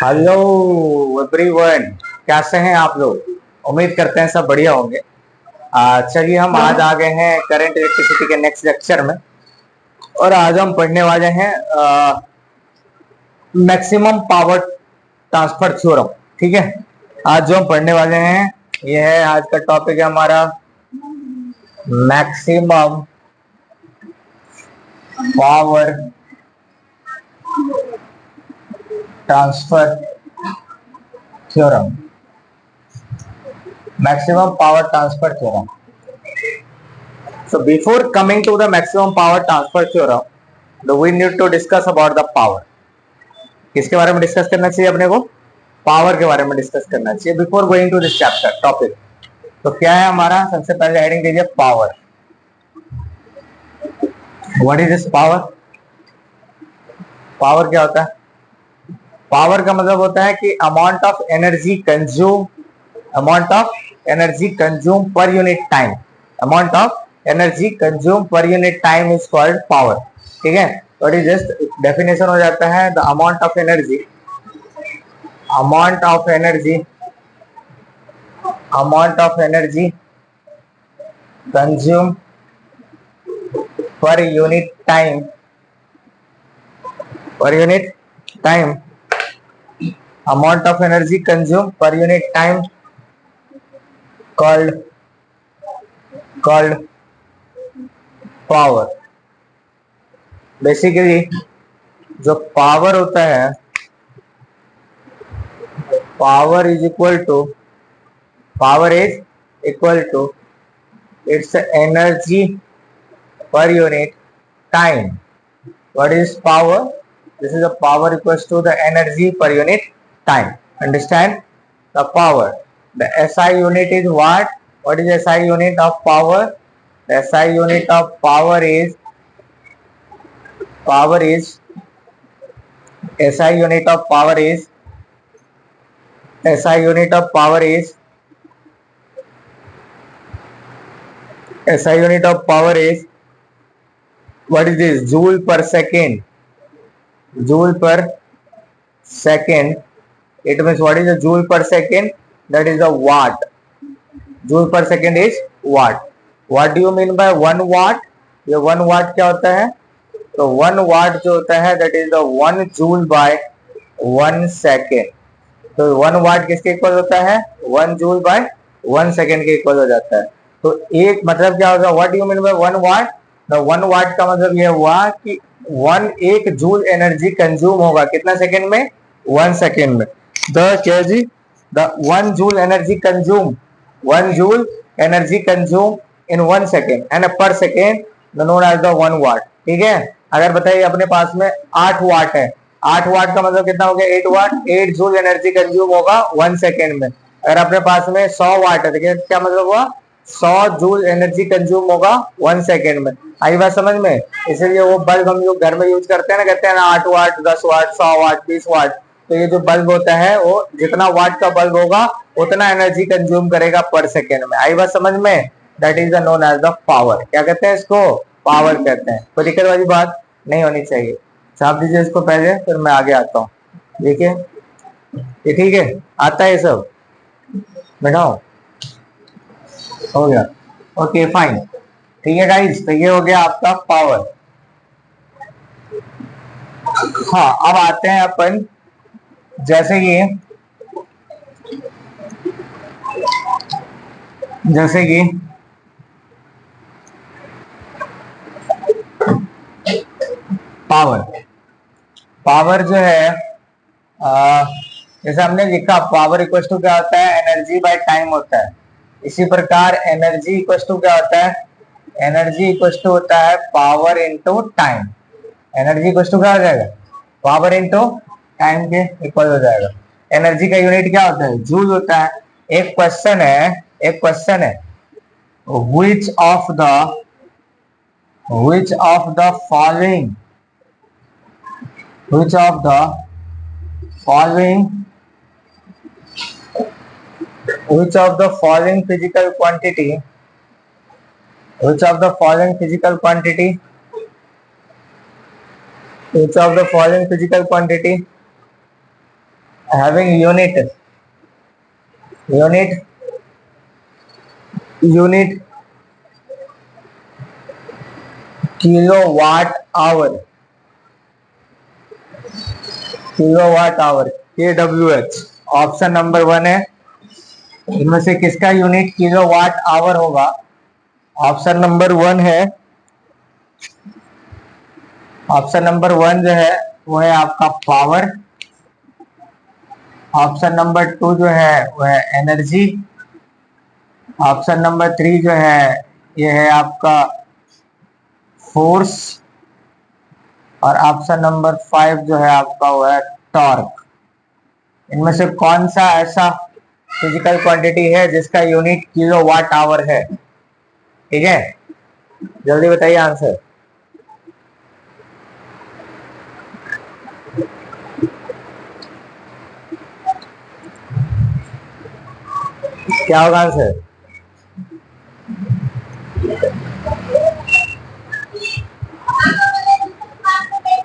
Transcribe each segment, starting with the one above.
Hello everyone, कैसे हैं आप लोग। उम्मीद करते हैं सब बढ़िया होंगे। चलिए हम आज आ गए हैं करंट इलेक्ट्रिसिटी के नेक्स्ट लेक्चर में। और आज हम पढ़ने वाले हैं मैक्सिमम पावर ट्रांसफर थ्योरम। ठीक है, आज जो हम पढ़ने वाले हैं ये है, आज का टॉपिक है हमारा maximum power transfer theorem. Maximum power transfer theorem. So before coming to the maximum power transfer theorem, we need to discuss about the power. किसके बारे में डिस्कस करना चाहिए अपने को? पावर के बारे में डिस्कस करना चाहिए before going to this chapter topic. तो क्या है हमारा, सबसे पहले हेडिंग दीजिए power. What is this power? Power क्या होता है? पावर का मतलब होता है कि amount of energy consume, amount of energy consume per unit time. Amount of energy consume per unit time is called power. ठीक है, तो ये जस्ट डेफिनेशन हो जाता है, the amount of energy, amount of energy, amount of energy consume per unit time, per unit time, amount of energy consume per unit time called power. Basically जो power होता है, power is equal to, power is equal to its energy per unit time. What is power? This is a power equals to the energy per unit time. Understand? The power. The SI unit is what? What is SI unit of power? The SI unit of power is SI unit of power is SI unit of power is SI unit of power is, what is this? Joule per second. Joule per second. It means what is a joule per second? That is a watt. Joule per second is watt. What do you mean by 1 watt? ये 1 watt क्या होता है? तो 1 watt जो होता है that is the 1 joule by 1 second. तो 1 watt किसके इक्वल होता है? 1 joule by 1 second के इक्वल हो जाता है। तो एक मतलब क्या होगा? What do you mean by 1 watt? The 1 वाट का मतलब ये हुआ कि 1 जूल एनर्जी कंज्यूम होगा कितना सेकंड में? 1 सेकंड में। द क्या जी? The 1 joule energy consume, 1 joule energy consume in 1 second and per second known as the 1 watt. ठीक है, अगर बताइए अपने पास में 8 वाट है, 8 वाट का मतलब कितना हो गया? 8 वाट, 8 जूल एनर्जी कंज्यूम होगा 1 सेकंड में। अगर अपने पास में 100 वाट है तो क्या मतलब हुआ? 100 जूल एनर्जी कंज्यूम होगा 1 सेकंड में। आई बात समझ में? इसलिए वो बल्ब हम लोग घर में यूज करते हैं ना, कहते हैं ना 8 वाट, 10 वाट, 100 वाट, 20 वाट। तो ये जो बल्ब होता है वो जितना वाट का बल्ब होगा उतना एनर्जी कंज्यूम करेगा पर सेकंड में। आई बात समझ में? That is the known as the power. क्या कहते हैं इसको? पावर कहते हैं। कोई दिक्कत वाली बात नहीं होनी चाहिए। छाप दीजिए इसको पहले, फिर मैं आगे आता हूँ। देखिए ये ठीक है, आता है सब? बैठाओ, हो गया? ओके फाइन, ठीक है गाइस। तो ये हो गया आपका पावर। हाँ, अब आते हैं अपन, जैसे कि पावर, पावर जो है जैसे हमने लिखा पावर इक्वल टू क्या होता है? एनर्जी बाय टाइम होता है। इसी प्रकार एनर्जी इक्वल टू क्या होता है? एनर्जी इक्वल टू होता है power into time. Energy equal to क्या हो जाएगा? पावर इनटू टाइम के इक्वल हो जाएगा। एनर्जी का यूनिट क्या होता है? जूल होता है। एक क्वेश्चन है, which of the following physical quantity having unit kilowatt hour KWH। Option number 1 है, इनमें से किसका यूनिट किलोवाट आवर होगा? ऑप्शन नंबर 1 है, ऑप्शन नंबर 1 जो है वो है आपका पावर। ऑप्शन नंबर 2 जो है वो है एनर्जी। ऑप्शन नंबर 3 जो है ये है आपका फोर्स। और ऑप्शन नंबर 5 जो है आपका वो है टॉर्क। इनमें से कौन सा ऐसा फिजिकल क्वांटिटी है जिसका यूनिट किलोवाट आवर है? ठीक है, जल्दी बताइए आंसर। क्या होगा answer?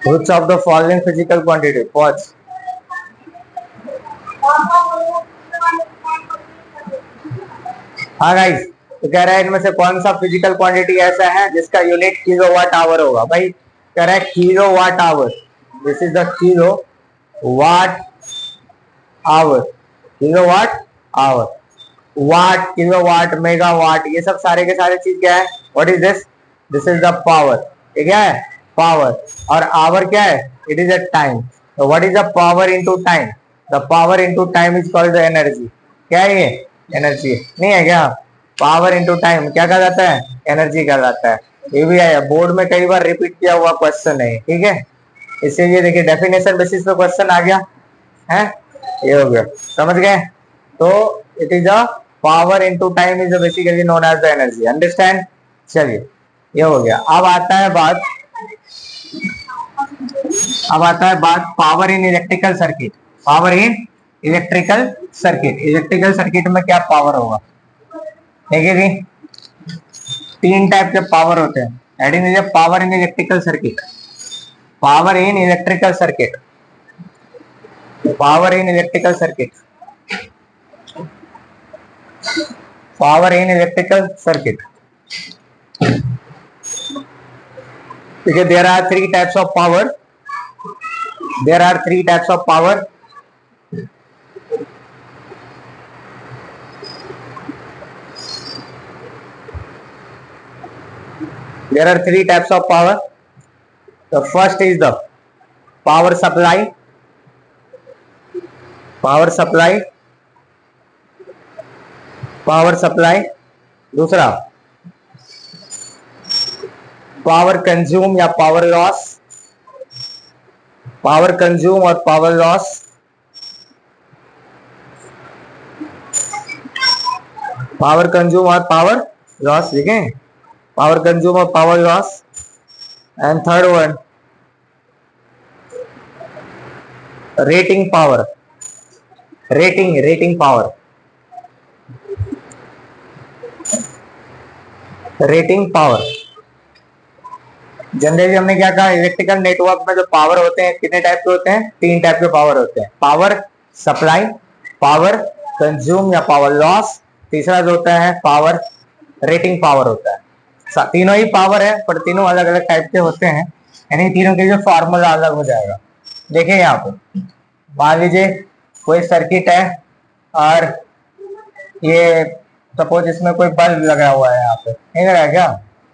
Which of the following physical quantity? Pause. हाँ गाइस, तो कह रहा है इनमें से कौन सा फिजिकल क्वांटिटी ऐसा है जिसका यूनिट किलोवाट आवर होगा? भाई कह रहा है kilowatt hour. This is the kilowatt hour. Kilowatt hour, watt, kilowatt, megawatt, ये सब सारे के सारे चीज क्या है? What is this? This is the power. ये क्या है? पावर। और आवर क्या है? It is a time. तो what is the power into time? The power into time is called the energy. क्या है ये? एनर्जी। नहीं है क्या? पावर इनटू टाइम क्या कहा जाता है? एनर्जी कहा जाता है। ये भी आया बोर्ड में, कई बार रिपीट किया हुआ क्वेश्चन है, ठीक है। इसीलिए देखिए डेफिनेशन बेसिस पे क्वेश्चन आ गया है, ये हो गया, समझ गए? तो it is a power into time is basically known as the energy. Understand? चलिए, ये हो गया। अब आता है बात power in electrical circuit. Power in electrical circuit. Electrical circuit में क्या पावर होगा? देखिए जी, 3 टाइप के पावर होते हैं। हेडिंग दीजिए power in electrical circuit. Power in electrical circuit. Power in electrical circuit. Power in electrical circuit. देखिए, there are 3 types of power. There are 3 types of power. There are 3 types of power. The first is the power supply. Power supply. Power supply. दूसरा power consume या power loss. Power consume और power loss. Power consume और power loss, ठीक है। Power consume और power loss. And third one rating power. Rating power. Rating power. Generally हमने क्या कहा? इलेक्ट्रिकल नेटवर्क में जो पावर होते हैं कितने टाइप के होते हैं? 3 टाइप के पावर होते हैं। पावर सप्लाई, पावर कंज्यूम या पावर लॉस, तीसरा जो होता है पावर रेटिंग पावर होता है। तीनों ही पावर है पर तीनों अलग अलग टाइप के होते हैं, यानी तीनों के जो फॉर्मूला अलग हो जाएगा। देखिए यहाँ पे मान लीजिए कोई सर्किट है और ये सपोज इसमें कोई बल्ब लगा हुआ है, यहाँ पे नहीं लगा क्या?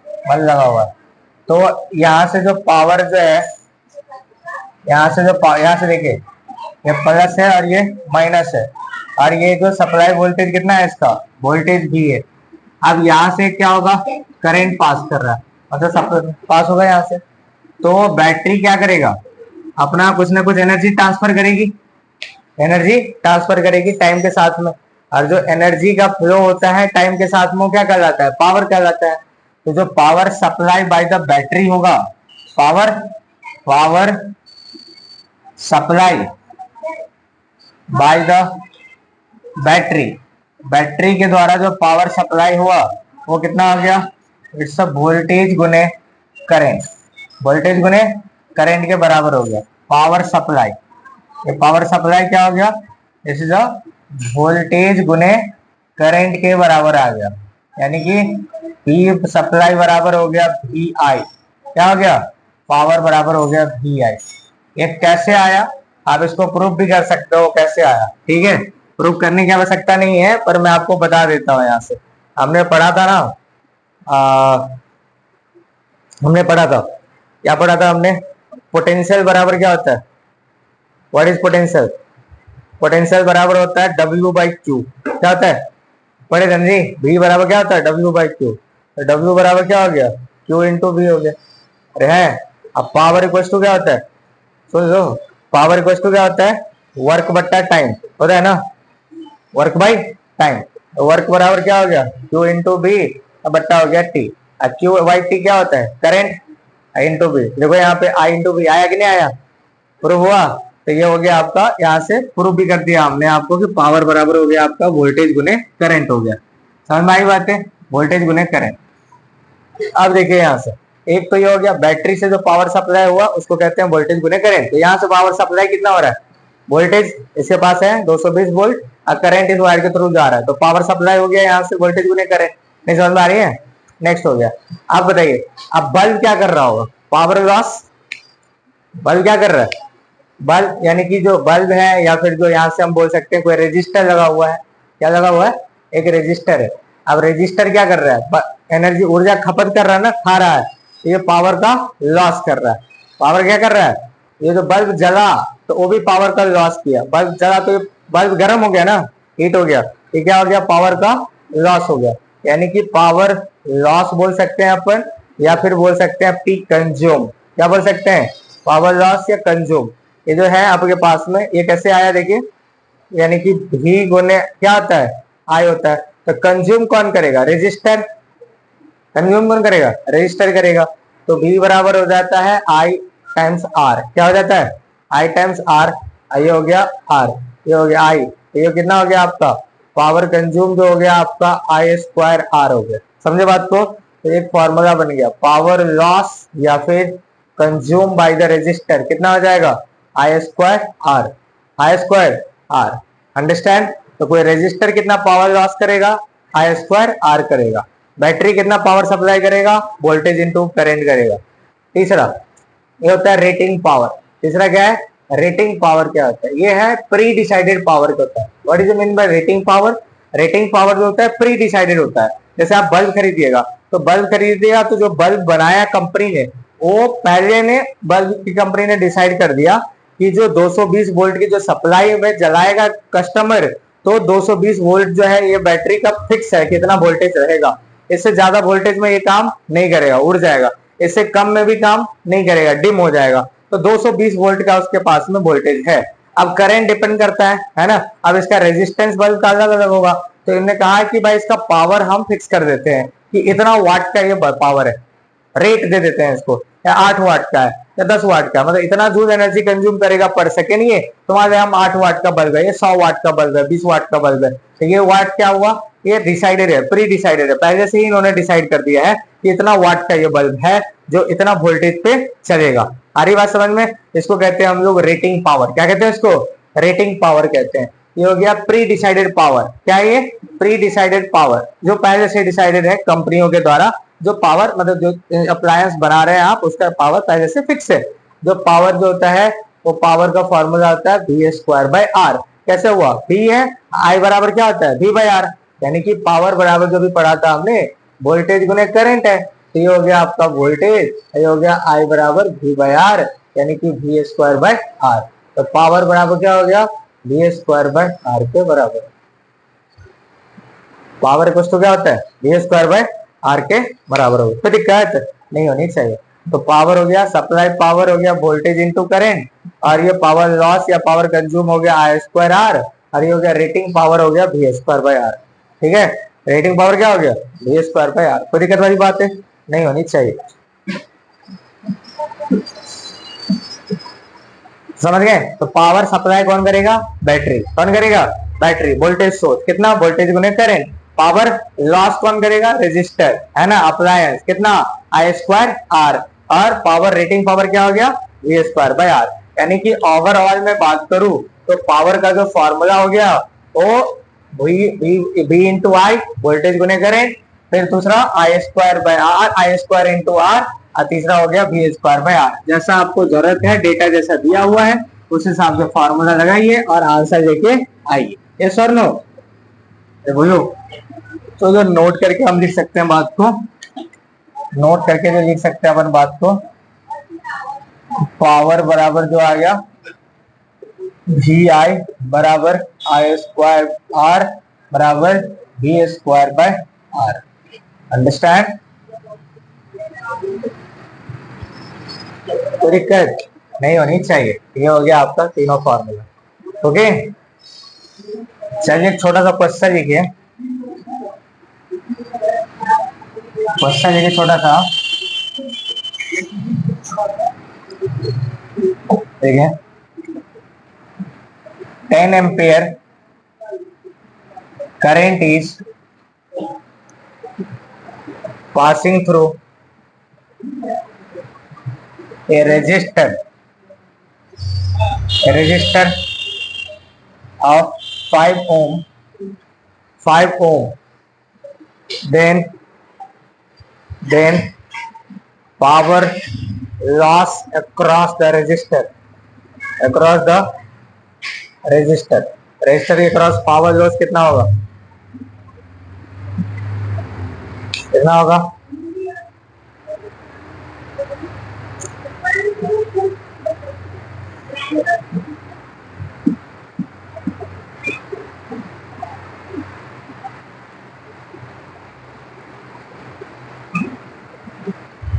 बल्ब लगा हुआ है। तो यहाँ से जो पावर जो है, यहाँ से देखिए ये प्लस है और ये माइनस है, और ये जो सप्लाई वोल्टेज कितना है इसका? वोल्टेज भी है। अब यहाँ से क्या होगा? करंट पास कर रहा है, मतलब पास होगा यहाँ से। तो बैटरी क्या करेगा? अपना कुछ ना कुछ एनर्जी ट्रांसफर करेगी। एनर्जी ट्रांसफर करेगी टाइम के साथ में, और जो एनर्जी का फ्लो होता है टाइम के साथ में क्या कहलाता है? पावर कहलाता है। तो जो power supply by the battery होगा, power supply by the battery, battery के द्वारा जो पावर सप्लाई हुआ वो कितना हो गया? इट्स अ वोल्टेज गुने करंट। वोल्टेज गुने करंट के बराबर हो गया पावर सप्लाई। ये पावर सप्लाई क्या हो गया, दिस इज अ वोल्टेज गुने करंट के बराबर आ गया, यानी कि पी सप्लाई बराबर हो गया वी आई, क्या हो गया, पावर बराबर हो गया वी आई। ये कैसे आया, आप इसको प्रूफ भी कर सकते हो कैसे आया, ठीक है, प्रूफ करने की आवश्यकता नहीं है, पर मैं आपको बता देता हूँ। यहाँ से हमने पढ़ा था ना, हमने पढ़ा था, क्या पढ़ा था हमने, पोटेंशियल बराबर क्या होता है, व्हाट इज पोटेंशियल, पोटेंशियल बराबर होता है W बाई क्यू, क्या होता है, पढ़े धन जी, V बराबर क्या होता है W बाई क्यू, तो W बराबर क्या हो गया, Q इंटू V हो गया। अरे है, अब पावर इक्वल टू क्या होता है, सुन लो, पावर इक्वल टू क्या होता है, वर्क बट्टा टाइम होता है ना, वर्क बाई टाइम, वर्क बराबर क्या हो गया, Q इंटू बी बट्टा हो गया T, Q बाई T क्या होता है, करंट, I इंटू बी, देखो यहाँ पे I इंटू बी आया कि नहीं आया, प्रूफ हुआ। तो ये हो गया आपका, यहाँ से प्रूफ भी कर दिया हमने आपको कि पावर बराबर हो गया आपका वोल्टेज गुने करंट हो गया, समझ में आई बात है, वोल्टेज गुने करंट। अब देखिए यहाँ से, एक तो ये हो गया बैटरी से जो पावर सप्लाई हुआ उसको कहते हैं वोल्टेज गुने करंट। तो यहाँ से पावर सप्लाई कितना हो रहा है, वोल्टेज इसके पास है 220 वोल्ट और करंट इस वायर के थ्रू जा रहा है, तो पावर सप्लाई हो गया यहाँ से वोल्टेज गुने करंट, नहीं समझ में आ रही है। नेक्स्ट हो गया, आप बताइए अब बल्ब क्या कर रहा होगा, पावर लॉस, बल्ब क्या कर रहा है, बल्ब यानी कि जो बल्ब है या फिर जो यहाँ से हम बोल सकते हैं कोई रेजिस्टर लगा हुआ है, क्या लगा हुआ है, एक रेजिस्टर है। अब रेजिस्टर क्या कर रहा है, एनर्जी ऊर्जा खपत कर रहा है ना, खा रहा है, ये पावर का लॉस कर रहा है। पावर क्या कर रहा है, ये जो बल्ब जला तो वो भी पावर का लॉस किया, बल्ब जला तो बल्ब गर्म हो गया ना, हीट हो गया, ये क्या हो गया, पावर का लॉस हो गया, यानी कि पावर लॉस बोल सकते हैं अपन, या फिर बोल सकते हैं पी कंज्यूम, क्या बोल सकते हैं, पावर लॉस या कंज्यूम। ये जो है आपके पास में ये कैसे आया देखिए, यानी कि भी गुने क्या होता है, आई होता है, तो कंज्यूम कौन करेगा, रेजिस्टर, कंज्यूम कौन करेगा, रजिस्टर करेगा, तो V बराबर हो जाता है I टाइम्स R, क्या हो जाता है, I टाइम्स R, ये हो गया R, ये हो गया I, ये कितना हो गया आपका पावर कंज्यूम जो हो गया आपका I स्क्वायर R हो गया, समझे बात को। तो एक फॉर्मूला बन गया, पावर लॉस या फिर कंज्यूम बाय द रेजिस्टर कितना हो जाएगा, I square R, I square R, understand. तो कोई रेजिस्टर कितना पावर लॉस करेगा, I स्क्वायर R करेगा, बैटरी कितना पावर सप्लाई करेगा, वोल्टेज इनटू करंट करेगा। तीसरा ये होता है रेटिंग पावर, तीसरा क्या है, रेटिंग पावर क्या होता है, ये है प्री डिसाइडेड पावर का होता है। What is mean buy rating power, rating power जो होता है प्री डिसाइडेड होता है। जैसे आप बल्ब खरीदिएगा तो बल्ब खरीदिएगा तो जो बल्ब बनाया कंपनी ने, वो पहले ने बल्ब की कंपनी ने डिसाइड कर दिया कि जो 220 वोल्ट की जो सप्लाई में जलाएगा कस्टमर, तो 220 वोल्ट जो है ये बैटरी का फिक्स है, कितना वोल्टेज रहेगा, इससे ज्यादा वोल्टेज में ये काम नहीं करेगा, उड़ जाएगा, इससे कम में भी काम नहीं करेगा, डिम हो जाएगा, तो 220 वोल्ट का उसके पास में वोल्टेज है। अब करंट डिपेंड करता है ना, अब इसका रेजिस्टेंस बल्ब का अलग अलग होगा, तो इन्होंने कहा कि भाई इसका पावर हम फिक्स कर देते हैं कि इतना वाट का ये पावर है, रेट दे देते हैं इसको, या 8 वाट का है या 10 वाट का, मतलब इतना जूल एनर्जी कंज्यूम करेगा पर सेकेंड, ये तुम्हारे हम 8 वाट का बल्ब है, ये 100 वाट का बल्ब है, 20 वाट का बल्ब है, तो ये वाट क्या हुआ, ये डिसाइडेड है, प्री डिसाइडेड है, पहले से ही इन्होंने डिसाइड कर दिया है कि इतना वाट का ये बल्ब है जो इतना वोल्टेज पे चलेगा। आ रही बात समझ में, इसको कहते हैं हम लोग रेटिंग पावर, क्या कहते हैं इसको, रेटिंग पावर कहते हैं। ये हो गया प्री डिसाइडेड पावर, क्या ये प्री डिसाइडेड पावर, जो पहले से डिसाइडेड है कंपनियों के द्वारा, जो पावर मतलब जो अप्लायंस बना रहे हैं आप उसका पावर पहले से फिक्स है। जो पावर जो होता है वो पावर का फॉर्मूला होता है V स्क्वायर बाय R, कैसे हुआ, V है, I बराबर क्या होता है V बाय R, यानी कि पावर बराबर जो भी पढ़ा था हमने वोल्टेज गुने करंट है, तो ये हो गया आपका वोल्टेज, ये हो गया I बराबर V बाय R, यानी कि V स्क्वायर बाय R, तो पावर बराबर क्या हो गया V स्क्वायर बाय R के बराबर। पावर इक्वल टू क्या होता है V स्क्वायर बाय R के बराबर होगा, कोई दिक्कत नहीं होनी चाहिए। तो पावर हो गया, सप्लाई पावर हो गया वोल्टेज इनटू करंट, और ये पावर लॉस या पावर कंज्यूम हो गया I स्क्वायर R, और ये हो गया रेटिंग पावर हो गया V स्क्वायर बाय R, ठीक है, रेटिंग पावर क्या हो गया V स्क्वायर बाय R, कोई दिक्कत वाली बात है नहीं होनी चाहिए, समझ गए। तो पावर सप्लाई कौन करेगा, बैटरी, कौन करेगा, बैटरी, वोल्टेज सोर्स कितना वोल्टेज गुने करंट, पावर लॉस कौन करेगा, रेजिस्टर है ना, अप्लायंस कितना I स्क्वायर R, और पावर रेटिंग पावर क्या हो गया V स्क्वायर बाय R। यानी कि ओवरऑल में बात करूं तो पावर का जो फॉर्मूला हो गया वो V इंटू आई, वोल्टेज गुने करेंट, फिर दूसरा I square by R, I square into R, और तीसरा हो गया V स्क्वायर बाय आर। जैसा आपको जरूरत है, डेटा जैसा दिया हुआ है उस हिसाब से फॉर्मूला लगाइए और आंसर लेके आइए। यस और नो? बोलो। तो जो नोट करके हम लिख सकते हैं बात को, नोट करके जो लिख सकते हैं अपन बात को, पावर बराबर जो आ गया जी आई बराबर आई स्क्वायर आर बराबर V square by R. Understand? कोई दिक्कत नहीं होनी चाहिए। ये हो गया आपका तीनों फॉर्मूला। ओके, चलिए एक छोटा सा क्वेश्चन लिखिए। क्वेश्चन लिखिए छोटा सा, देखिए 10 ampere current is passing through a resistor of 5 ohm, then power loss across the resistor के क्रॉस पावर लॉस कितना होगा? कितना होगा?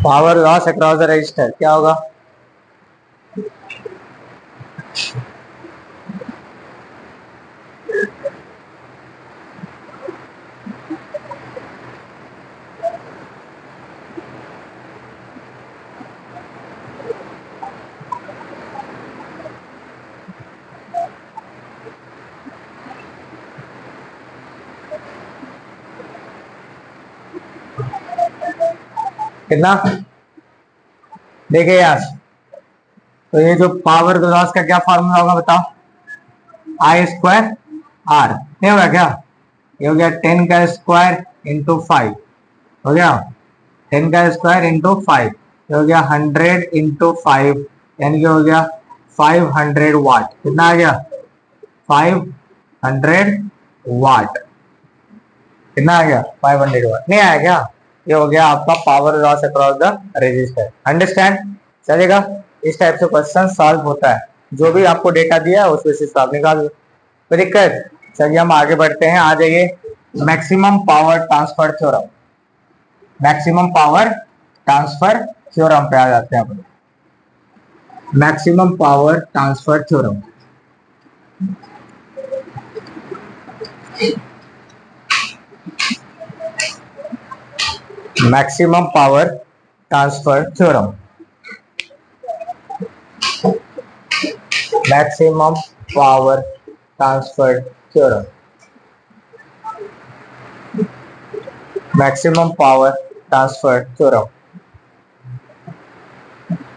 Power loss across the register क्या होगा? कितना? देखिए यार, तो ये जो पावर लॉस का क्या फॉर्मूला होगा बताओ? आई स्क्वायर आर। नहीं होगा क्या? ये हो गया 10 का स्क्वायर इंटू 5, हो गया 10 का स्क्वायर इंटू 5, ये हो गया 100 इंटू 5, यानी कि हो गया 500 वाट। कितना आ गया? 500 वाट। कितना आ गया? 500 वाट। नहीं आया क्या? ये हो गया आपका power loss across the resistor. Understand? चलेगा? इस टाइप से क्वेश्चन सॉल्व होता है। जो भी आपको डेटा दिया है उस बेसिस पे आप निकाल लो। कोई दिक्कत? चलिए हम आगे बढ़ते हैं। आ जाइए maximum power transfer theorem. Maximum power transfer theorem पे आ जाते हैं अपन। Maximum power transfer theorem. Maximum power transfer theorem. Maximum power transfer theorem. Maximum power transfer theorem.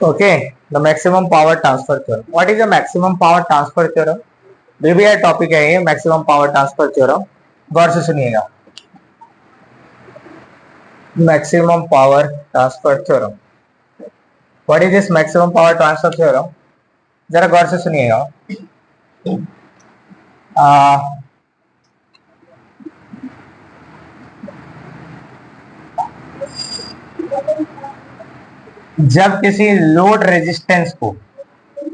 Okay, the maximum power transfer theorem. What is the maximum power transfer theorem? BBI topic है ये, maximum power transfer theorem. गौर से सुनिएगा। Maximum power transfer theorem. What is this maximum power transfer theorem? जरा गौर से सुनिएगा। जब किसी load resistance को,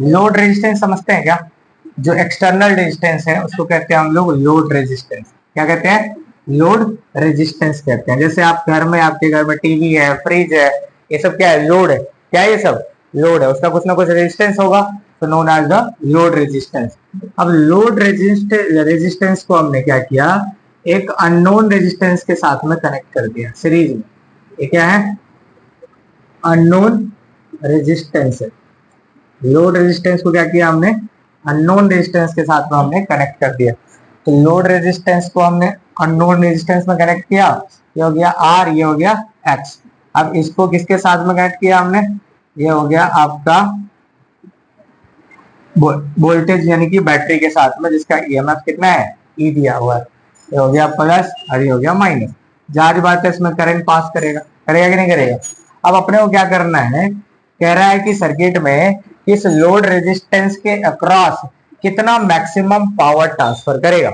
लोड रेजिस्टेंस समझते हैं क्या? जो एक्सटर्नल रेजिस्टेंस है उसको कहते हैं हम लोग लोड रेजिस्टेंस। क्या कहते हैं? लोड रेजिस्टेंस कहते हैं। जैसे आप घर में, आपके घर में टीवी है, फ्रिज है, ये सब क्या है? लोड है। क्या ये सब? लोड है। उसका कुछ ना कुछ रेजिस्टेंस होगा, तो known as the load resistance. अब लोड रेजिस्टेंस को हमने क्या किया? एक अननोन रेजिस्टेंस के साथ में कनेक्ट कर दिया सीरीज में। ये क्या है? अननोन रेजिस्टेंस है। लोड रेजिस्टेंस को क्या किया हमने? अननोन रेजिस्टेंस के साथ में हमने कनेक्ट कर दिया। तो लोड रेजिस्टेंस को हमने अननोन रेजिस्टेंस में कनेक्ट किया। ये हो गया आर, ये हो गया एक्स। अब इसको किसके साथ में कनेक्ट किया हमने? ये हो गया आपका वोल्टेज यानी कि बैटरी के साथ में जिसका ईएमएफ कितना है, ई दिया हुआ है। ये हो गया प्लस और ये हो गया माइनस। जाहिर बात है इसमें करंट पास करेगा, करेगा कि नहीं करेगा। अब अपने को क्या करना है, कह रहा है कि सर्किट में इस लोड रेजिस्टेंस के अक्रॉस कितना मैक्सिमम पावर ट्रांसफर करेगा।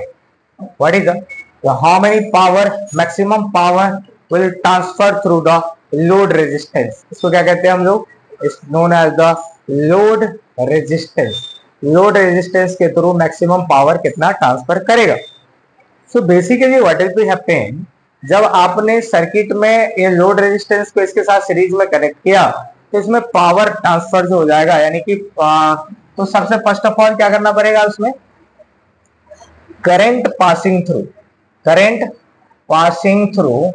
What is the how many power maximum power will transfer through the load resistance. इसको क्या कहते हैं हम लोग, it's known as the load resistance. Load resistance के थ्रू मैक्सिमम पावर कितना ट्रांसफर करेगा। So basically what is be happening, जब आपने सर्किट में ये लोड रेजिस्टेंस को इसके साथ सीरीज में कनेक्ट किया तो इसमें पावर ट्रांसफर जो हो जाएगा, यानी कि तो सबसे फर्स्ट ऑफ ऑल क्या करना पड़ेगा उसमें, current passing through, current passing through,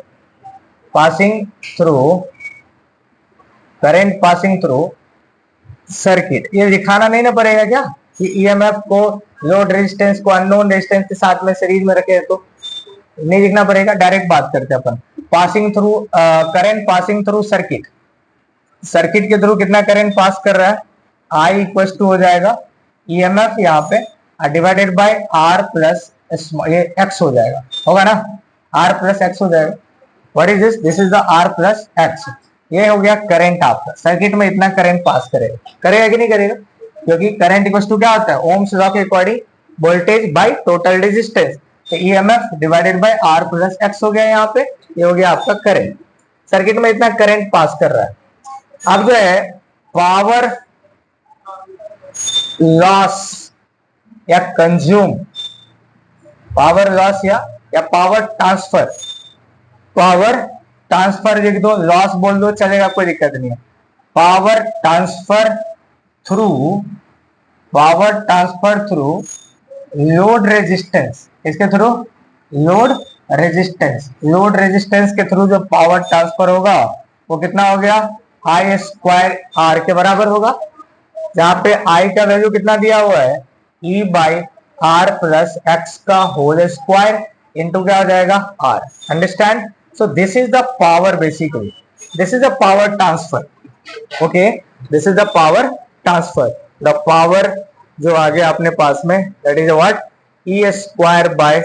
passing through, current passing through circuit. ये दिखाना नहीं ना पड़ेगा क्या कि ईएमएफ को लोड रेजिस्टेंस को अननोन रेजिस्टेंस के साथ में सीरीज में रखे, तो नहीं दिखना पड़ेगा। डायरेक्ट बात करते हैं अपन, passing through current passing through circuit. Circuit के थ्रू कितना करंट पास कर रहा है, आई इक्वल टू हो जाएगा ईएमएफ यहाँ पे डिवाइडेड बाय आर प्लस ये एक्स हो जाएगा, होगा ना, आर प्लस एक्स हो जाएगा। What is this, this is the R plus X. ये हो गया करंट आपका, सर्किट में इतना करंट पास करेगा, करेगा कि नहीं करेगा, क्योंकि करंट इक्वल टू क्या होता है, ओम्स लॉ के according voltage by total resistance. तो EMF divided by R plus X हो गया यहाँ पे, ये हो गया आपका करंट। सर्किट में इतना करंट पास कर रहा है। अब जो है पावर लॉस या कंज्यूम, पावर लॉस या पावर ट्रांसफर, पावर ट्रांसफर लिख दो, लॉस बोल दो चलेगा, कोई दिक्कत नहीं है। Power transfer through, power transfer through load resistance, इसके through load resistance, load resistance के थ्रू जो पावर ट्रांसफर होगा वो कितना हो गया, आई स्क्वायर आर के बराबर होगा। जहां पे आई का वैल्यू कितना दिया हुआ है, E by R plus X का होल स्क्वायर इंटू क्या हो जाएगा, R. Understand. So this is the power, basically this is the power transfer. Okay, this is the power transfer. The power जो आगे अपने पास में that is what, E square by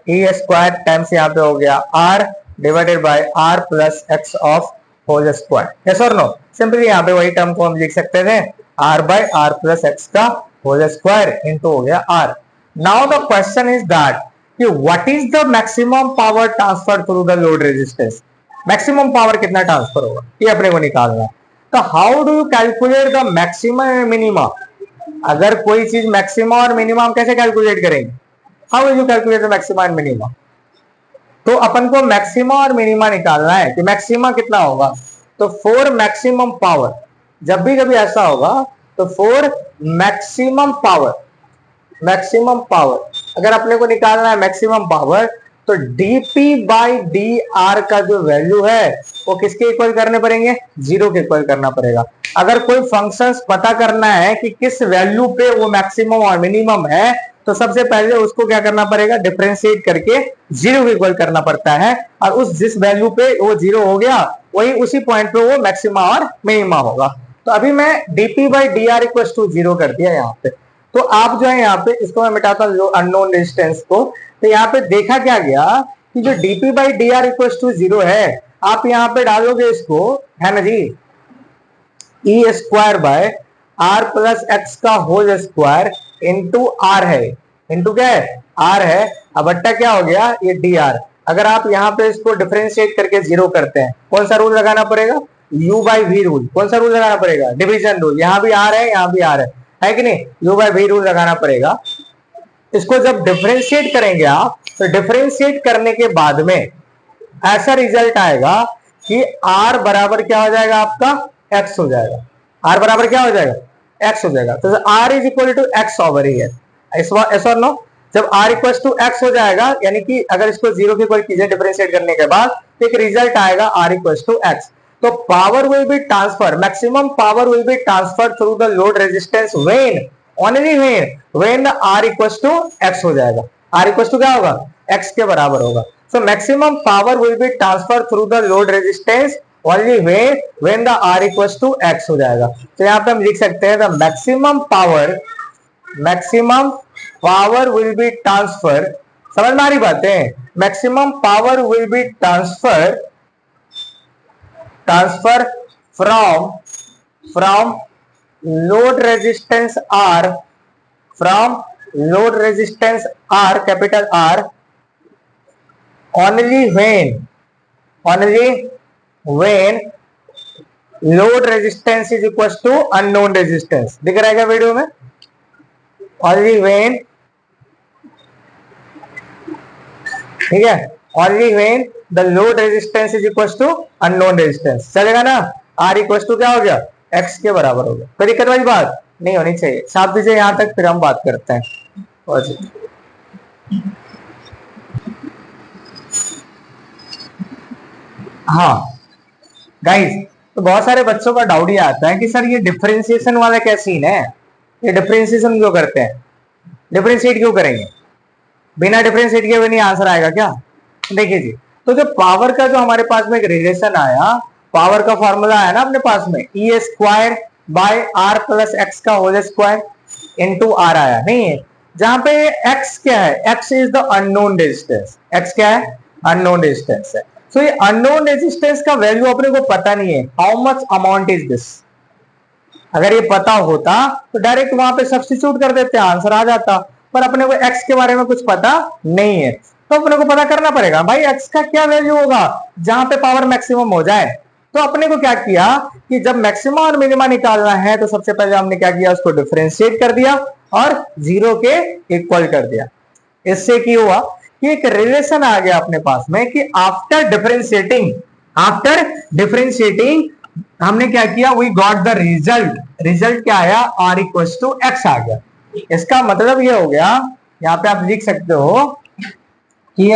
E square times यहाँ पे हो गया R divided by R plus X of whole square. Yes और नो, सिंपली यहाँ पे वही टर्म को हम लिख सकते थे, R by R plus X का होल स्क्वायर इनटू हो गया R. Now the question is that कि what is the maximum power transfer through the load resistance. Maximum power कितना ट्रांसफर होगा ये अपने को निकालना है। तो how do you calculate the maximum and minimum. अगर कोई चीज मैक्सिमम और मिनिमम कैसे कैलकुलेट करेंगे, how will you calculate the maximum and minimum. तो अपन को मैक्सिमा और मिनिमा निकालना है कि मैक्सिमा कितना होगा। तो फॉर मैक्सिमम पावर, जब भी कभी ऐसा होगा तो for maximum power, maximum power अगर अपने को निकालना है मैक्सिमम पावर, तो dp बाई डी आर का जो वैल्यू है वो किसके इक्वल करने पड़ेंगे, जीरो के इक्वल करना पड़ेगा। अगर कोई फंक्शंस पता करना है कि किस वैल्यू पे वो मैक्सिमम और मिनिमम है, तो सबसे पहले उसको क्या करना पड़ेगा, डिफरेंशिएट करके जीरो के इक्वल करना पड़ता है। और उस जिस वैल्यू पे वो जीरो हो गया वही उसी पॉइंट पे वो मैक्सिमा और मिनिमा होगा। तो अभी मैं dp by D R equal to zero कर दिया यहाँ पे। तो आप जो है यहाँ पे, इसको मैं मिटाता हूँ अननोन रेजिस्टेंस को, तो यहाँ पे देखा क्या गया कि जो dp by D R equal to zero है, आप यहाँ पे डालोगे इसको, है ना जी, E square by R plus X का होल स्क्वायर इंटू आर है, इंटू क्या है, आर है। अब बट्टा क्या हो गया, ये डी आर। अगर आप यहाँ पे इसको डिफरेंशिएट करके जीरो करते हैं, कौन सा रूल लगाना पड़ेगा, u बाई वी रूल। कौन सा रूल लगाना पड़ेगा, डिवीजन रूल। यहाँ भी आर है, यहाँ भी आर है कि नहीं, u बाई वी रूल लगाना पड़ेगा। इसको जब डिफरेंशिएट करेंगे आप, तो डिफरेंशिएट करने के बाद में ऐसा रिजल्ट आएगा कि r बराबर क्या हो जाएगा, आपका x हो जाएगा। r बराबर क्या हो जाएगा, x हो जाएगा। तो r is equal to X over E है, ऐसा नो। जब r इक्वल टू x हो जाएगा, यानी कि अगर इसको जीरो के इक्वल कीजिए डिफरेंशिएट करने के बाद, तो एक रिजल्ट आएगा r इक्वल टू x। तो power will be transfer, maximum power will be transfer through the load resistance when, only when the r equal to x हो जाएगा। r इक्वल टू क्या होगा, x के बराबर होगा। So maximum power will be transferred through the load resistance only when the R equals to X हो जाएगा। तो यहाँ पे हम लिख सकते हैं the maximum power maximum power will be transfer, समझ में आ रही बातें, maximum power will be transfer from load resistance R, from load resistance R, capital R, only when load resistance is equal to unknown resistance, दिख रहा है क्या video में, only when, ठीक है, only when the load resistance is equal to unknown resistance, चलेगा ना, R equal to क्या हो गया, X के बराबर हो गया, कोई दिक्कत वाली बात नहीं होनी चाहिए, छाप दीजिए यहां तक, फिर हम बात करते हैं। और हाँ गाइस, तो बहुत सारे बच्चों का डाउट ये आता है कि सर ये डिफरेंशिएशन वाला क्या सीन है, ये डिफरेंशिएशन क्यों करते हैं, डिफरेंशिएट क्यों करेंगे, बिना डिफरेंशिएट किए हुए नहीं आंसर आएगा क्या। देखिए जी, तो जो पावर का जो हमारे पास में एक रिलेशन आया, पावर का फॉर्मूला आया ना अपने पास में, E square by R plus X का होल स्क्वायर इनटू आर आया, नहीं है, जहां पे एक्स क्या है, X is the unknown resistance, X क्या है, अननोन रेजिस्टेंस है। सो ये अननोन रेजिस्टेंस का वैल्यू अपने को पता नहीं है, how much amount is this, अगर ये पता होता तो डायरेक्ट वहां पे सब्स्टिट्यूट कर देते, आंसर आ जाता, पर अपने को एक्स के बारे में कुछ पता नहीं है, तो अपने को पता करना पड़ेगा भाई एक्स का क्या वैल्यू होगा जहां पे पावर मैक्सिमम हो जाए। तो अपने को क्या किया कि जब मैक्सिमम और मिनिमा निकालना है तो सबसे पहले हमने क्या किया, उसको डिफरेंशिएट कर दिया और जीरो के इक्वल कर दिया। इससे क्या हुआ कि एक रिलेशन आ गया अपने पास में कि आफ्टर डिफरेंशिएटिंग हमने क्या किया, we got the result, result क्या आया, आर इक्वल टू एक्स आ गया। इसका मतलब ये हो गया, यहां पे आप लिख सकते हो कि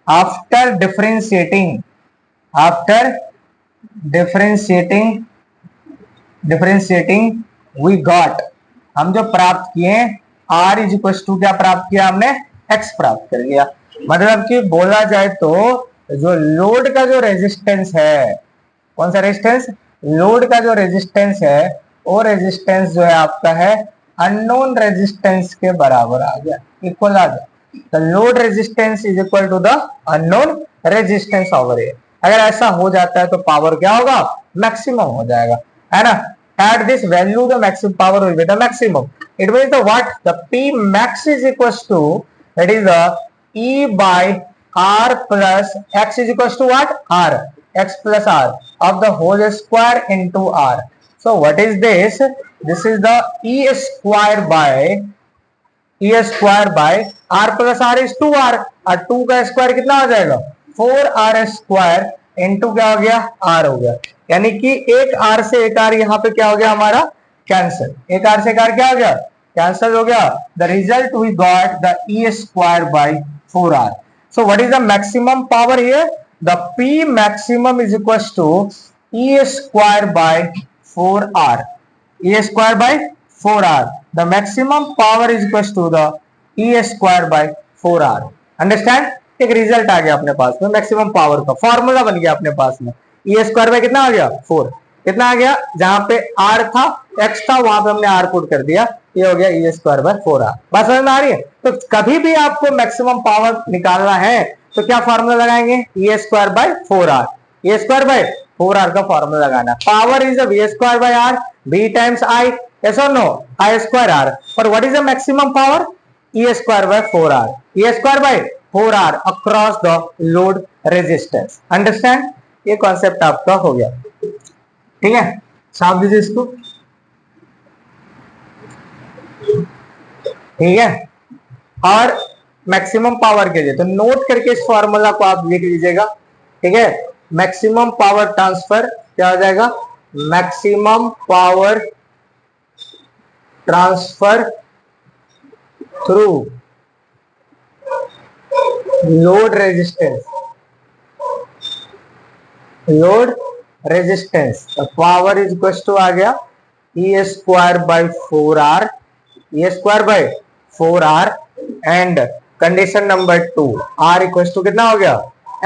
आफ्टर डिफरेंशिएटिंग वी गॉट, हम जो प्राप्त किए आर इज इक्वल टू क्या प्राप्त किया हमने, एक्स प्राप्त कर लिया। मतलब कि बोला जाए तो जो लोड का जो रेजिस्टेंस है, कौन सा रेजिस्टेंस, लोड का जो रेजिस्टेंस है वो रेजिस्टेंस जो है आपका है अननोन रेजिस्टेंस के बराबर आ गया, इक्वल आ गया, the load resistance is equal to the unknown resistance over here. अगर ऐसा हो जाता है तो पावर क्या होगा, मैक्सिमम हो जाएगा, है ना। At this value the maximum power will be the maximum, it means the what, the P max is equal to that is the E by R plus X is equals to what? R. X plus R of the whole square into R. So what is this? This is the E square by R plus R is 2R. और 2 का square कितना हो जाएगा, 4R square into क्या हो गया, R हो गया। यानी कि एक R से एक R यहाँ पे क्या हो गया हमारा, कैंसिल, एक R से एक R क्या हो गया, कैंसिल हो गया। The result we got the E square by 4R. So what is the maximum power here? The P maximum is equals to E square by 4R. E square by 4R. The maximum power is equals to the E square by 4R. Understand? एक result आ गया अपने पास में, maximum power का formula बन गया अपने पास में। E स्क्वायर बाय कितना आ गया, 4, कितना आ गया, जहां पे R था, X था, वहां पे हमने R पुट कर दिया, ये हो गया E स्क्वायर बाय 4R। बात समझ में आ रही है। तो कभी भी आपको मैक्सिमम पावर निकालना है तो क्या फॉर्मूला लगाएंगे, E square by 4R, E square by 4R का फॉर्मूला लगाना। Power is V square bye R, B times I, yes or no, I square R, और what is the maximum power, E square by 4R, E square by 4R across the load resistance. Understand, ये concept आपका हो गया, ठीक है, छाप दीजिए इसको, ठीक है। और मैक्सिमम पावर के लिए तो नोट करके इस फॉर्मूला को आप लिख लीजिएगा, ठीक है। मैक्सिमम पावर ट्रांसफर क्या हो जाएगा, maximum power transfer through load resistance, power is equal to आ गया E square by 4R, E square by 4R, and condition number 2 R equal to कितना हो गया,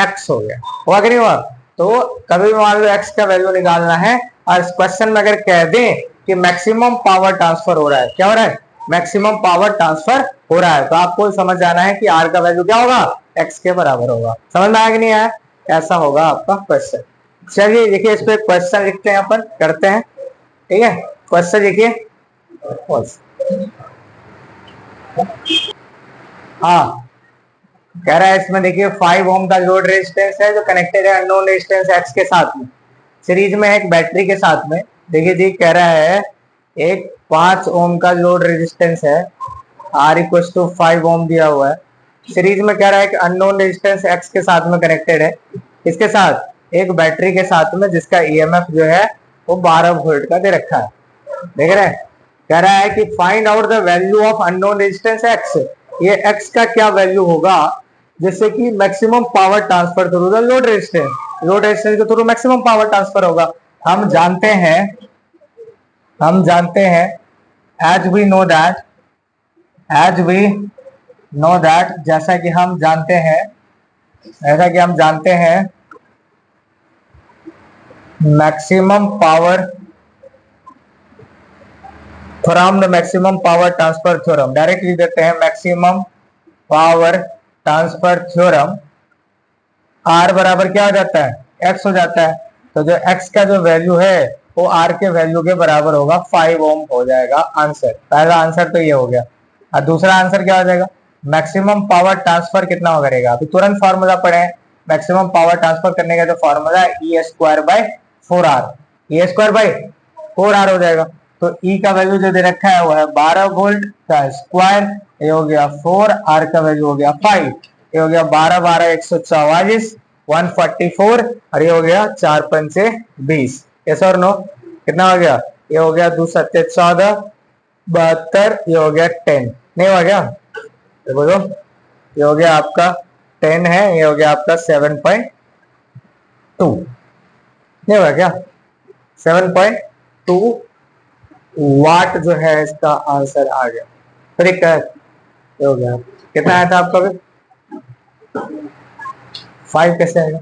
X हो गया, हुआ कि नहीं हुआ। तो कभी भी मान लो X का वैल्यू निकालना है और इस क्वेश्चन में अगर कह दें कि मैक्सिमम पावर ट्रांसफर हो रहा है, क्या हो रहा है, मैक्सिमम पावर ट्रांसफर हो रहा है। तो आपको समझ जाना है कि आर का वैल्यू क्या होगा, एक्स के बराबर होगा। समझ में आया कि नहीं आया, ऐसा होगा आपका क्वेश्चन। चलिए देखिए, इस पे क्वेश्चन लिखते हैं अपन, करते हैं। ठीक है, क्वेश्चन देखिए। हाँ, कह रहा है इसमें देखिए 5 ओम का लोड रेजिस्टेंस है जो कनेक्टेड है अननोन रेजिस्टेंस एक्स के साथ में, सीरीज में एक बैटरी के साथ में। देखिए जी, कह रहा है एक 5 ओम का लोड रेजिस्टेंस है, आर इक्वल टू 5 ओम दिया हुआ है। सीरीज में कह रहा है कि अननोन रेजिस्टेंस एक्स के साथ में कनेक्टेड है, इसके साथ एक बैटरी के साथ में, जिसका ईएमएफ जो है वो 12 वोल्ट का दे रखा है। देख रहे हैं, कह रहा है कि find out the value of unknown resistance x. ये एक्स का क्या वैल्यू होगा जिससे कि maximum power transfer through the load resistance, load resistance के थ्रू मैक्सिमम पावर ट्रांसफर होगा। हम जानते हैं एज वी नो दैट, जैसा कि हम जानते हैं maximum power theorem, maximum power transfer theorem direct लिख देते हैं। Maximum power transfer theorem, R बराबर क्या हो जाता है, एक्स हो जाता है। तो जो एक्स का जो वैल्यू है वो आर के वैल्यू के बराबर होगा, 5 ओम हो जाएगा आंसर। पहला आंसर तो ये हो गया। और दूसरा आंसर क्या हो जाएगा, मैक्सिमम पावर ट्रांसफर कितना हो करेगा, अभी तुरंत फॉर्मूला पढ़े हैं। मैक्सिमम पावर ट्रांसफर करने का जो फॉर्मूला है E square by 4r, E square by 4r हो जाएगा। तो ई का वैल्यू जो दे रखा है वो है 12 वोल्ट का स्क्वायर, ये हो गया 4, आर का वैल्यू हो गया 5, ये हो गया 12 12 144 144, और ये हो गया 4 पंचे 20। यस और नो, कितना हो गया, ये हो गया 2 7 14 72, ये हो गया 10, नहीं हो गया, ये बोलो, ये हो गया आपका 10 है, ये हो गया आपका 7.2, नहीं होगा क्या, 7.2 वाट जो है इसका आंसर आ गया। ठीक है, ये हो गया। कितना आया था आपका, 5 कैसे आएगा,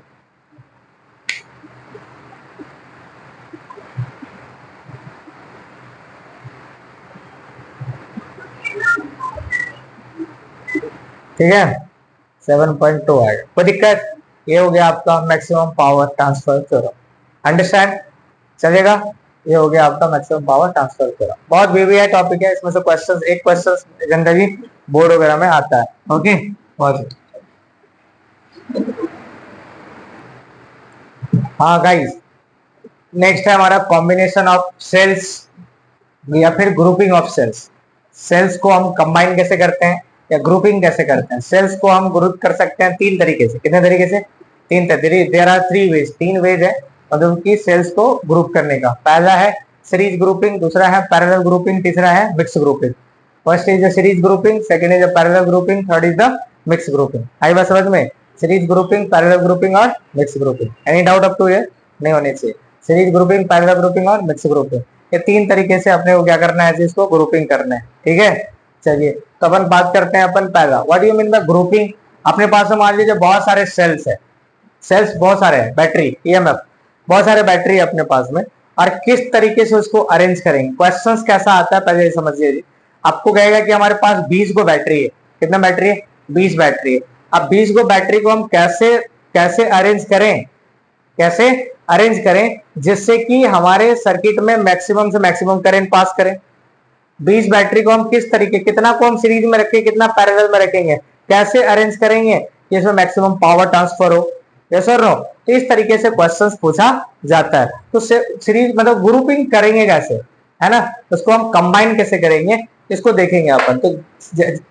ठीक है, 7.2 आएगा, कोई दिक्कत। ये हो गया आपका maximum power transfer theorem, understand चलेगा। ये हो गया आपका मैक्सिमम पावर ट्रांसफर थ्योरम। बहुत वीवीआई टॉपिक है, इसमें से क्वेश्चंस, एक क्वेश्चन जनरली बोर्ड वगैरह में आता है। ओके, बहुत। हाँ गाइस, नेक्स्ट है हमारा कॉम्बिनेशन ऑफ सेल्स या फिर ग्रुपिंग ऑफ सेल्स। सेल्स को हम कंबाइन कैसे करते हैं या ग्रुपिंग कैसे करते हैं। सेल्स को हम ग्रुप कर सकते हैं 3 तरीके से। कितने तरीके से, 3 तरीके। देयर आर 3 वेज, 3 वेज है मतलब कि सेल्स को ग्रुप करने का। पहला है सीरीज ग्रुपिंग, दूसरा है पैरेलल ग्रुपिंग, तीसरा है mix grouping. First is the series grouping, second is the parallel grouping, third is the mix grouping. आई बात समझ में, सीरीज ग्रुपिंग, पैरेलल ग्रुपिंग और mix grouping. Any doubt up to ये नहीं होने चाहिए। सीरीज ग्रुपिंग, पैरेलल ग्रुपिंग और मिक्स ग्रुपिंग, ये 3 तरीके से अपने को क्या करना है, इसको ग्रुपिंग करना है। ठीक है, चलिए तो अपन बात करते हैं अपन पहला, what do you mean by grouping. अपने पास में मान लीजिए बहुत सारे सेल्स है, सेल्स बहुत सारे हैं, बैटरी ईएमएफ बहुत सारे बैटरी है अपने पास में, और किस तरीके से उसको अरेंज करेंगे। क्वेश्चंस कैसा आता है पहले ये समझिए। आपको कहेगा कि हमारे पास 20 गो बैटरी है, कितना बैटरी है, 20 बैटरी है। अब 20 गो बैटरी को हम कैसे कैसे अरेंज करें, कैसे अरेंज करें जिससे कि हमारे सर्किट में मैक्सिमम से मैक्सिमम करंट पास करें। 20 बैटरी को हम किस तरीके, कितना को हम सीरीज में रखेंगे, कितना पैरेलल में रखेंगे, कैसे अरेंज करेंगे कि इसमें मैक्सिमम पावर ट्रांसफर हो। यस और नो, तो इस तरीके से क्वेश्चंस पूछा जाता है। तो सीरीज मतलब ग्रुपिंग करेंगे कैसे, है ना, उसको हम कंबाइन कैसे करेंगे इसको देखेंगे अपन। तो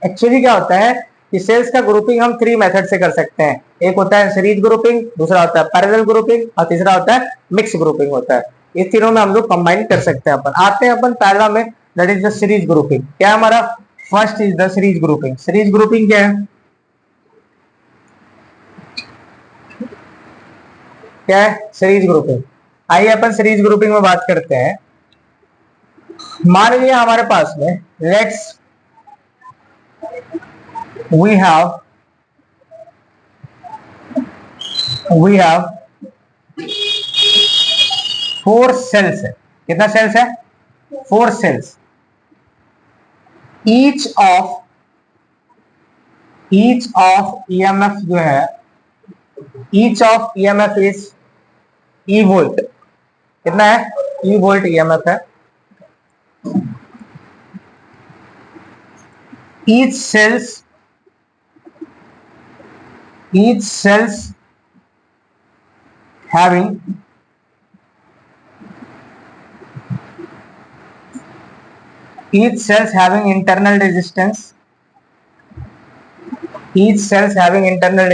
एक्चुअली क्या होता है कि सेल्स का ग्रुपिंग हम 3 मेथड से कर सकते हैं। एक होता है सीरीज ग्रुपिंग, दूसरा होता है पैरेलल ग्रुपिंग, और तीसरा होता है मिक्स ग्रुपिंग होता है। इस तीनों में हम लोग कंबाइन कर सकते हैं। अपन आते हैं अपन पहला में, that is the series grouping. क्या हमारा first is the series grouping. Series grouping क्या है, क्या है सीरीज ग्रुपिंग। आइए अपन सीरीज ग्रुपिंग में बात करते हैं। मान लीजिए हमारे पास में लेट्स वी हैव 4 सेल्स है। कितना सेल्स है, 4 सेल्स। ईच ऑफ ईएमएफ जो है, each of EMF is E volt. कितना है? ई वोल्ट ईएमएफ है। Each cells having internal resistance, each cells having internal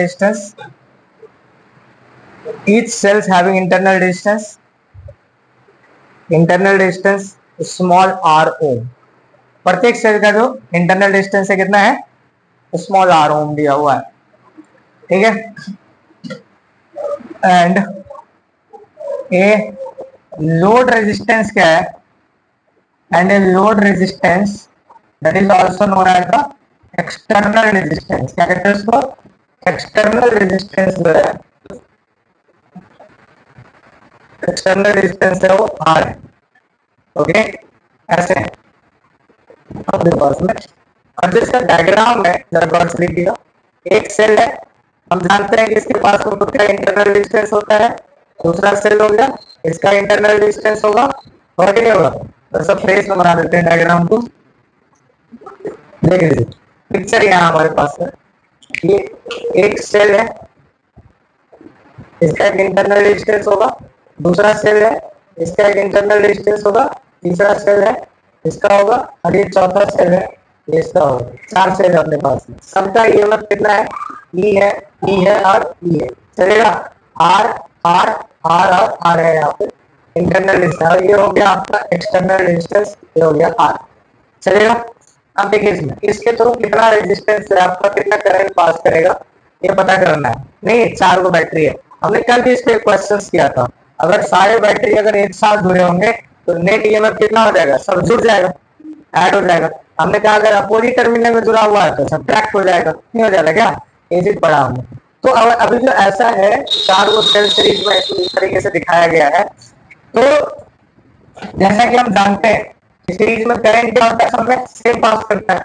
resistance small R ohm. प्रत्येक cell का जो इंटरनल डिस्टेंस है कितना है? स्मॉल आर ओम दिया हुआ है। ठीक है। एंड ए लोड रेजिस्टेंस क्या है? And a load resistance that is also known as the external resistance. क्या कहते हैं उसको? एक्सटर्नल रेजिस्टेंस जो है, एक्सटर्नल रेजिस्टेंस है वो आर है। ओके, ऐसे है। अब देखो इसमें, अब जिसका डायग्राम है जरा लिख दिया। एक सेल है, हम जानते हैं कि इसके पास खुद का इंटरनल रेजिस्टेंस होता है। दूसरा सेल हो गया, इसका इंटरनल रेजिस्टेंस होगा, और नहीं होगा? तो सब फ्रेश में बना देते हैं डायग्राम को। देख लीजिए पिक्चर यहाँ हमारे पास है। ये एक सेल है, इसका एक इंटरनल रेजिस्टेंस होगा। दूसरा सेल है, इसका एक इंटरनल रेजिस्टेंस होगा। तीसरा सेल है, इसका होगा। और ये चौथा सेल है, इसका होगा। 4 सेल है अपने पास। सबका ईएमएफ कितना है? ई है, ई है और ई है। चलेगा? आर आर आर और आर है यहाँ पे इंटरनल रेजिस्टेंस। ये हो गया आपका एक्सटर्नल रेजिस्टेंस, ये हो गया आर। चलेगा? अब देखिए इसमें, इसके थ्रू कितना रेजिस्टेंस है आपका, कितना करंट पास करेगा, ये पता करना है। नहीं, 4 को बैटरी है। हमने कल भी इस पे क्वेश्चन किया था। अगर सारे बैटरी अगर एक साथ जुड़े होंगे तो नेट ईएमएफ कितना हो जाएगा? सब जुड़ जाएगा, ऐड हो जाएगा। हमने कहा अगर अपोजिट टर्मिनल में जुड़ा हुआ है तो सब्ट्रैक्ट हो जाएगा। नहीं हो जाएगा क्या? ये चीज पढ़ा हमने। तो अभी जो ऐसा है, 4 को सेल सीरीज में इस तरीके से दिखाया गया है। तो जैसा कि हम जानते हैं सीरीज में करंट क्या होता है? सब में सेम पास करता है।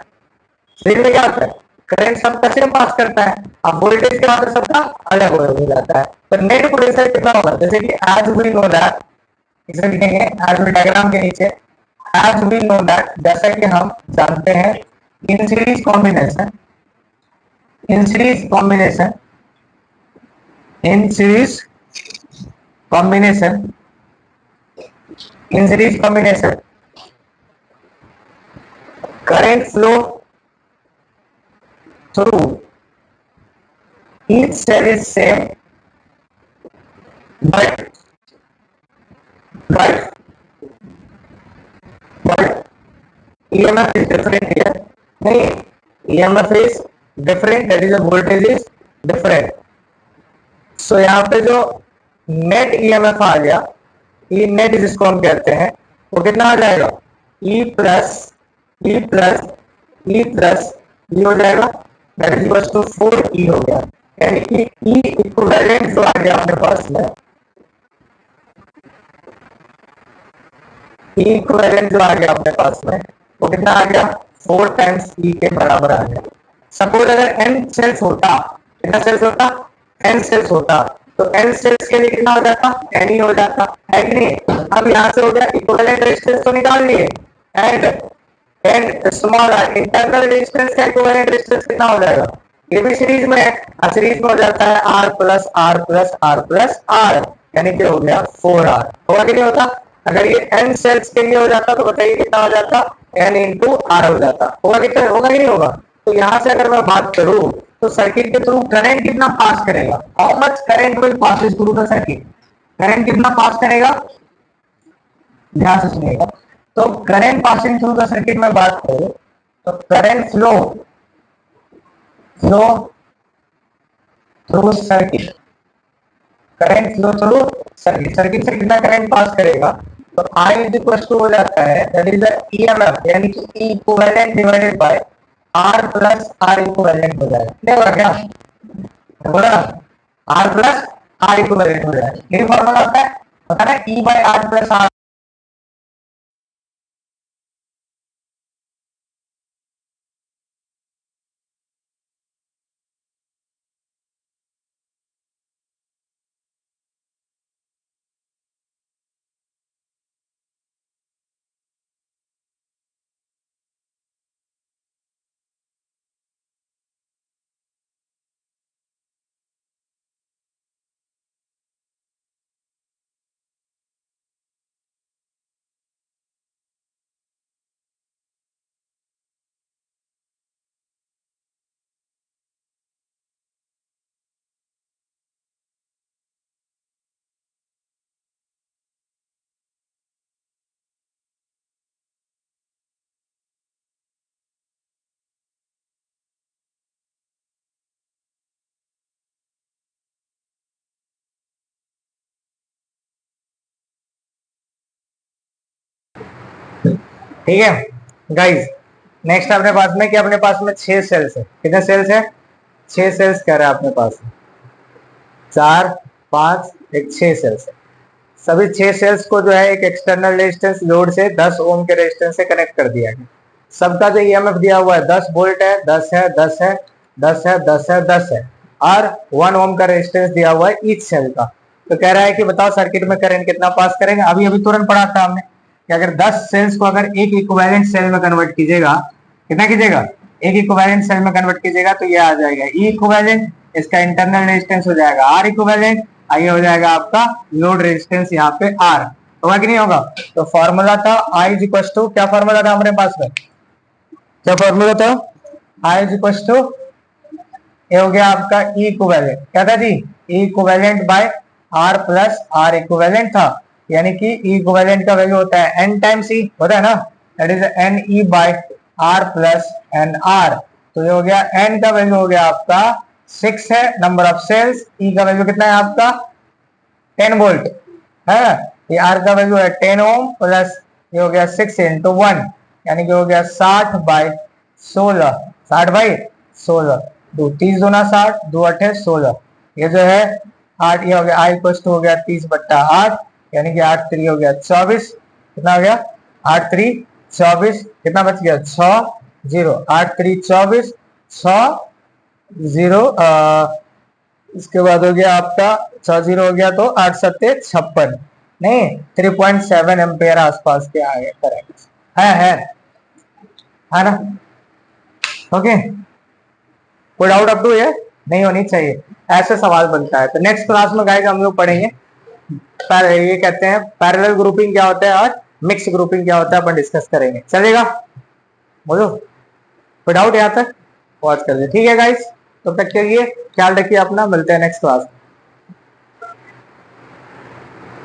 सीरीज में क्या होता है? करंट सबका सेम पास करता है। अब वोल्टेज क्या होता है? सबका अलग हो जाता है। तो नेट पोटेंशियल कितना होगा? जैसे कि एज वी नो दैट, इसे लिखेंगे एज वी डायग्राम के नीचे, एज वी नो दैट, जैसा कि हम जानते हैं, in series combination in series combination current flow through each cell is same, but EMF is different here. नहीं, EMF is different, that is the voltage is different. So यहाँ पे जो net EMF आ गया, ये नेट जिसको हम कहते हैं, वो कितना आ जाएगा? E प्लस ई हो जाएगा, that is equal to 4E हो गया। यानी कि E इक्विवेलेंट जो आ गया अपने पास में, E इक्विवेलेंट जो आ गया अपने पास में, वो कितना आ गया? 4 टाइम्स E के बराबर आ गया। सपोज अगर n सेल्स होता, कितना सेल्स होता? n सेल्स होता, तो n सेल्स के लिए कितना हो जाता? n ही हो जाता, है कि नहीं? अब यहाँ से हो गया इक्विवेलेंट रेजिस्टेंस तो निकाल लिए, and small R internal resistance का इक्विवेलेंट रेजिस्टेंस कितना हो जाएगा? ये भी सीरीज में है, सीरीज में हो जाता है R plus R plus R plus R, यानी कि हो गया 4R। होगा कि नहीं होता? अगर ये n सेल्स के लिए हो जाता तो बताइए कितना हो जाता? n इंटू आर हो जाता। होगा कितना? होगा कि नहीं होगा? तो यहाँ से अगर मैं बात करूं तो सर्किट के थ्रू करंट कितना पास करेगा? How much current will pass through the circuit? Current कितना पास करेगा? ध्यान से सुनिएगा। तो current passing through the circuit में बात करें तो current flow through circuit, current flow through circuit से कितना करंट पास करेगा? तो I इज इक्वल टू हो जाता है, दैट इज द ईएमएफ, यानी कि E equivalent divided by R plus R equivalent हो जाएगा। क्या होगा? क्या बोला? R प्लस R इक्विवेलेंट हो जाएगा। ये फॉर्मूला होता है, पता है, E by R plus R। ठीक है गाइस। नेक्स्ट अपने पास में क्या, अपने पास में 6 सेल्स है। कितने सेल्स है? 6 सेल्स कह रहा है अपने पास में, 4 5 एक 6 सेल्स है। सभी 6 सेल्स को जो है एक एक्सटर्नल रेजिस्टेंस लोड से 10 ओम के रेजिस्टेंस से कनेक्ट कर दिया गया। सबका जो ईएमएफ दिया हुआ है 10 वोल्ट है, 10 है, 10 है, 10 है, 10 है, 10 है, और 1 ओम का रेजिस्टेंस दिया हुआ है ईच सेल का। तो कह रहा है कि बताओ सर्किट में करंट कितना पास करेंगे। अभी अभी तुरंत पढ़ा था हमने कि अगर 10 सेल्स को अगर एक इक्विवेलेंट सेल में कन्वर्ट कीजिएगा, कितना कीजिएगा, एक इक्विवेलेंट सेल में कन्वर्ट कीजिएगा तो ये आ जाएगा ई इक्विवेलेंट, इसका इंटरनल रेजिस्टेंस हो जाएगा आर इक्विवेलेंट, ये हो जाएगा आपका लोड रेजिस्टेंस यहाँ पे आर। होगा कि नहीं होगा? तो फॉर्मूला था आई इज इक्वल टू, क्या फॉर्मूला था हमारे पास में, क्या फॉर्मूला था, आई इज इक्वल टू, ये हो गया आपका ई इक्विवेलेंट, क्या था जी, E equivalent by R plus R equivalent था। यानी कि ई इक्विवेलेंट का वैल्यू होता है एन टाइम्स ई, होता है ना, that is n E by R plus n R. तो ये हो गया एन का वैल्यू हो गया आपका 6 है नंबर ऑफ सेल्स, ई का वैल्यू कितना है आपका 10 वोल्ट है, ये आर का वैल्यू है 10 ओम प्लस ये हो गया 6 इंटू 1, यानी कि हो गया 60 बाई 16, 60 बाई 16, 30 दूना 60, 2 8 16, ये जो है 8, ये हो गया आई इक्वल हो गया 30/8, यानी कि 8 3 हो गया 24, कितना हो गया 8 3 24, कितना बच गया 6 0, 8 3 24, 6 0, इसके बाद हो गया आपका 6 0 हो गया तो 8 7 56, नहीं 3.7 एम्पेयर आसपास के आ गए करंट है ना। ओके, कोई डाउट अप टू ये नहीं होनी चाहिए, ऐसे सवाल बनता है। तो नेक्स्ट क्लास में गाइस हम लोग पढ़ेंगे ये कहते हैं पैरेलल ग्रुपिंग क्या होता है और मिक्स ग्रुपिंग क्या होता है, अपन डिस्कस करेंगे, चलेगा? बोलो, कोई डाउट यहाँ तक? पॉज कर दे, ठीक है गाइस, तब तक के लिए ख्याल रखिए अपना, मिलते हैं नेक्स्ट क्लास।